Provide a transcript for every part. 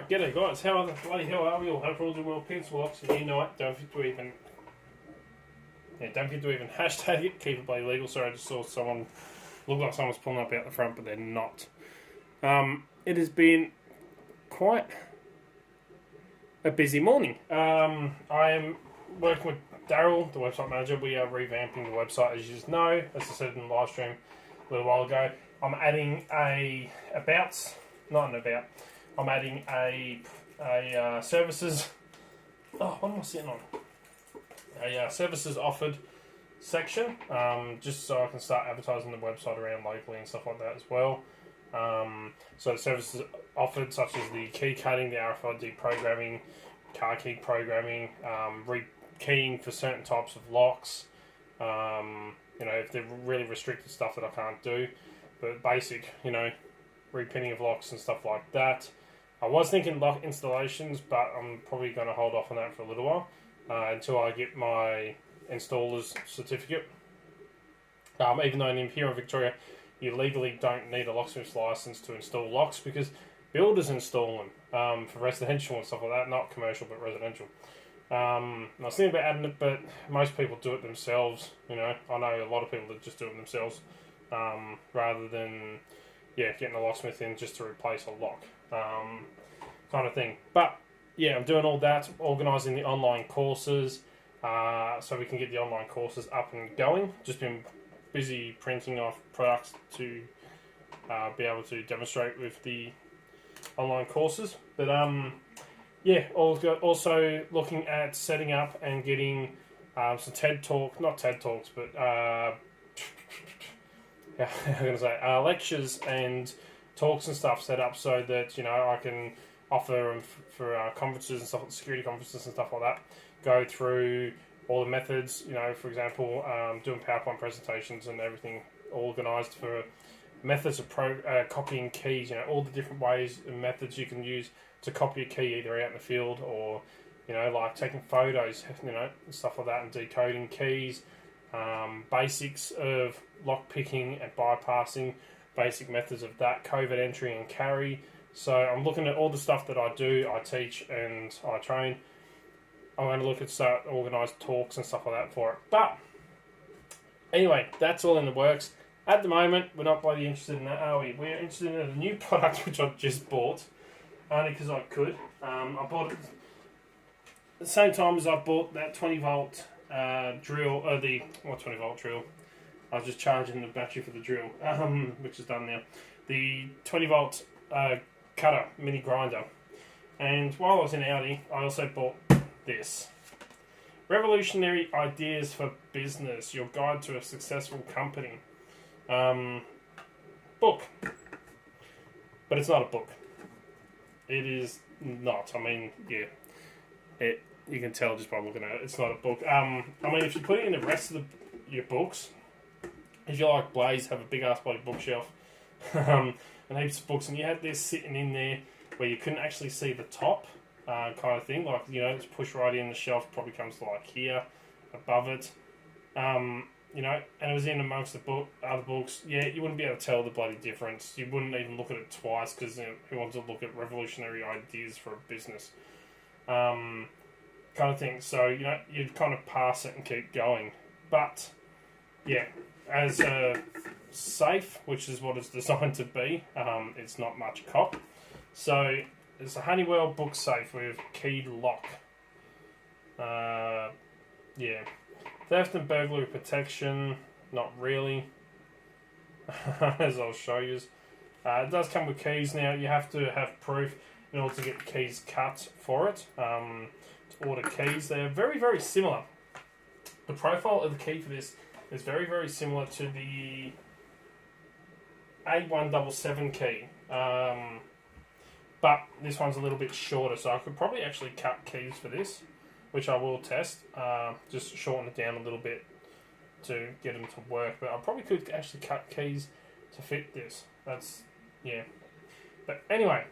G'day guys, how are we all? Hope all doing well, pencil locks, and you know it, don't forget to even hashtag it, keep it bloody legal. Sorry, I just saw someone, look like someone's pulling up out the front, but they're not. It has been quite a busy morning. I am working with Daryl, the website manager. We are revamping the website, as you just know, as I said in the live stream a little while ago. I'm adding I'm adding a services. Oh, what am I sitting on? A services offered section, just so I can start advertising the website around locally and stuff like that as well. So the services offered, such as the key cutting, the RFID programming, car key programming, rekeying for certain types of locks. If they're really restricted stuff that I can't do, but basic, repinning of locks and stuff like that. I was thinking lock installations, but I'm probably going to hold off on that for a little while until I get my installer's certificate. Even though here in Victoria, you legally don't need a locksmith's license to install locks because builders install them for residential and stuff like that, not commercial but residential. I was thinking about adding it, but most people do it themselves. I know a lot of people that just do it themselves rather than getting a locksmith in just to replace a lock kind of thing. But I'm doing all that, organising the online courses so we can get the online courses up and going. Just been busy printing off products to be able to demonstrate with the online courses. But also looking at setting up and getting some not TED Talks, but lectures and talks and stuff set up so that I can offer them for conferences and stuff, security conferences and stuff like that. Go through all the methods, for example, doing PowerPoint presentations and everything organised for methods of copying keys. All the different ways and methods you can use to copy a key either out in the field or like taking photos, and stuff like that, and decoding keys. Basics of lock picking and bypassing, basic methods of that, covert entry and carry. So I'm looking at all the stuff that I do, I teach and I train. I'm going to look at start organised talks and stuff like that for it. But anyway, that's all in the works. At the moment, we're not bloody interested in that, are we? We're interested in a new product which I've just bought, only because I could. I bought it at the same time as I bought that 20 volt drill, 20 volt drill. I was just charging the battery for the drill, which is done now. The 20 volt cutter, mini grinder. And while I was in ALDI, I also bought this. Revolutionary Ideas for Business, Your Guide to a Successful Company. Book. But it's not a book. It is not. You can tell just by looking at it, it's not a book. If you put it in the rest of your books, if you like Blaze, have a big ass bloody bookshelf and heaps of books, and you had this sitting in there where you couldn't actually see the top kind of thing, like it's pushed right in, the shelf probably comes to like here above it, and it was in amongst the other books. You wouldn't be able to tell the bloody difference. You wouldn't even look at it twice because who wants to look at revolutionary ideas for a business kind of thing. So you'd kind of pass it and keep going. But as a safe, which is what it's designed to be, it's not much cop. So it's a Honeywell book safe with keyed lock. Theft and burglary protection, not really, as I'll show you. It does come with keys now. You have to have proof in order to get the keys cut for it. To order keys, they are very, very similar. The profile of the key for this is very, very similar to the A177 key. But this one's a little bit shorter, so I could probably actually cut keys for this, which I will test. Just shorten it down a little bit to get them to work. But I probably could actually cut keys to fit this. But anyway,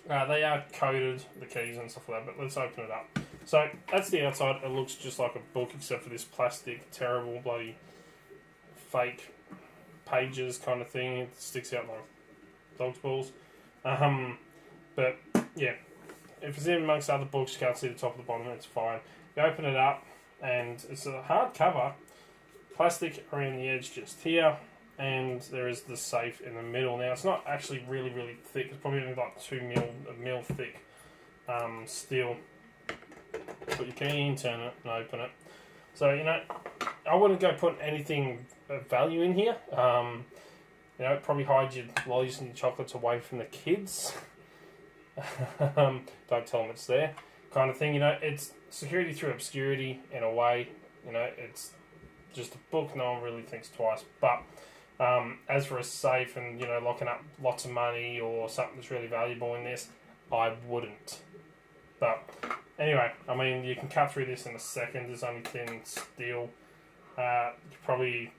they are coded, the keys and stuff like that, but let's open it up. So that's the outside. It looks just like a book except for this plastic, terrible, bloody, fake pages kind of thing. It sticks out like dog's balls. But yeah, if it's in amongst other books, you can't see the top and the bottom, it's fine. You open it up, and it's a hard cover, plastic around the edge just here, and there is the safe in the middle. Now, it's not actually really, really thick. It's probably only like 2 mil thick steel. Put your key in, turn it, and open it. So, you know, I wouldn't go putting anything of value in here. You know, probably hide your lollies and your chocolates away from the kids. Don't tell them it's there, kind of thing. You know, it's security through obscurity in a way. You know, it's just a book. No one really thinks twice. But as for a safe and, you know, locking up lots of money or something that's really valuable in this, I wouldn't. But anyway, I mean, you can cut through this in a second. There's only thin steel. You probably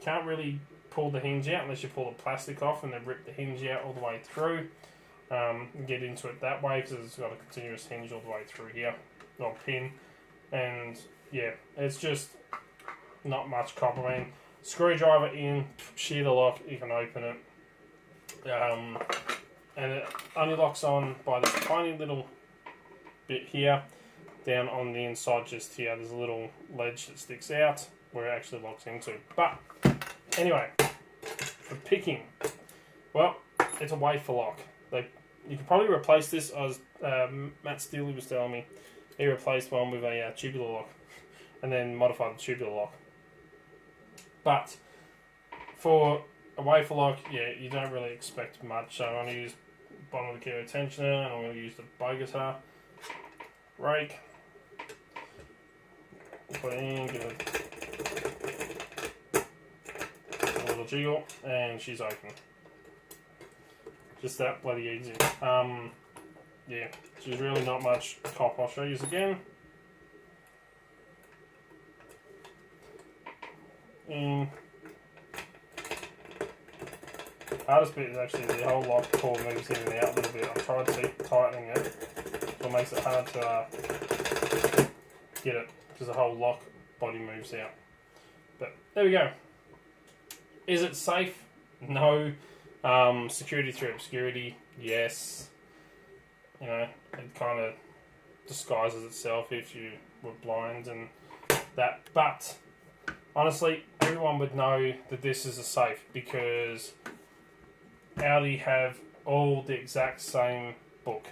can't really pull the hinge out unless you pull the plastic off and then rip the hinge out all the way through. And get into it that way because it's got a continuous hinge all the way through here, or pin. And yeah, it's just not much copper. I mean, screwdriver in, shear the lock, you can open it. And it only locks on by this tiny little bit here. Down on the inside just here, there's a little ledge that sticks out where it actually locks into. But anyway, for picking, well, it's a wafer lock. You could probably replace this, as Matt Steele was telling me. He replaced one with a tubular lock and then modified the tubular lock. But for a wafer lock, yeah, you don't really expect much. So I'm going to use the bottom of the key tensioner, and I'm going to use the bow guitar rake. Put it in, give it a little jiggle, and she's open. Just that bloody easy. Yeah, there's really not much cop. I'll show you again. Hardest bit is actually the whole lock cord moves in and out a little bit. I've tried tightening it, so it makes it hard to get it because the whole lock body moves out. But there we go. Is it safe? No. Security through obscurity, yes. You know, it kind of disguises itself if you were blind and that. But honestly, everyone would know that this is a safe because ALDI have all the exact same book.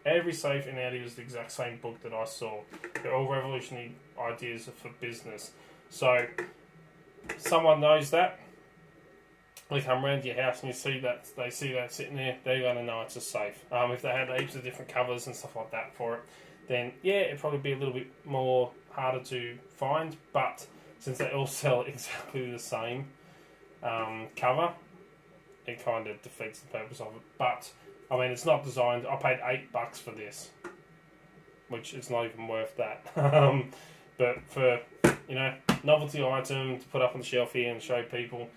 Every safe in ALDI was the exact same book that I saw. They're all revolutionary ideas for business. So, someone knows that. They come around to your house and they see that sitting there, they're going to know it's a safe. If they had heaps of different covers and stuff like that for it, then yeah, it'd probably be a little bit more harder to find. But since they all sell exactly the same cover, it kind of defeats the purpose of it. But I mean, it's not designed. I paid $8 for this, which is not even worth that. But for, you know, novelty item to put up on the shelf here and show people,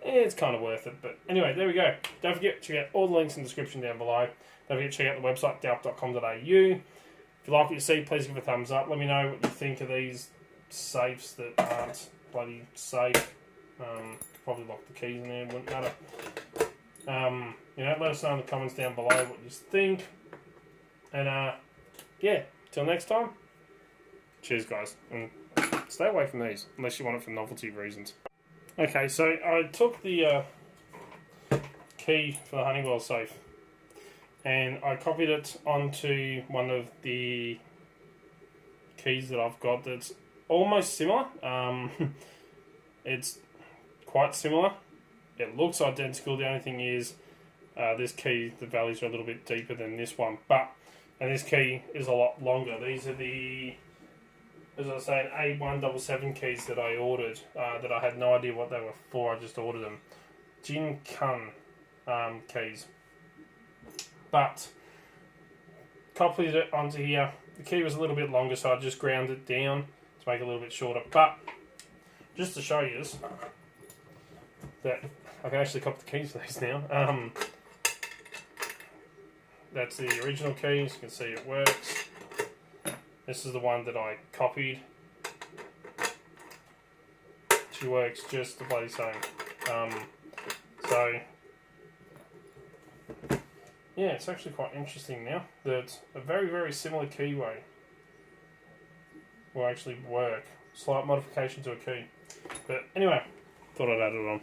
it's kind of worth it. But anyway, there we go. Don't forget to check out all the links in the description down below. Don't forget to check out the website, dalp.com.au. If you like what you see, please give a thumbs up. Let me know what you think of these safes that aren't bloody safe. Probably lock the keys in there, wouldn't matter. You know, let us know in the comments down below what you think. And yeah, till next time. Cheers, guys. And stay away from these, unless you want it for novelty reasons. Okay, so I took the key for the Honeywell safe and I copied it onto one of the keys that I've got that's almost similar. It's quite similar. It looks identical. The only thing is this key, the values are a little bit deeper than this one, and this key is a lot longer. These are the, as I was saying, A177 keys that I ordered, that I had no idea what they were for. I just ordered them. Jin Kun keys. But copied it onto here. The key was a little bit longer, so I just ground it down to make it a little bit shorter. But just to show you that I can actually copy the keys for these now. That's the original keys. You can see it works. This is the one that I copied. She works just the bloody same. So yeah, it's actually quite interesting now that a very, very similar keyway will actually work. Slight modification to a key. But anyway, thought I'd add it on.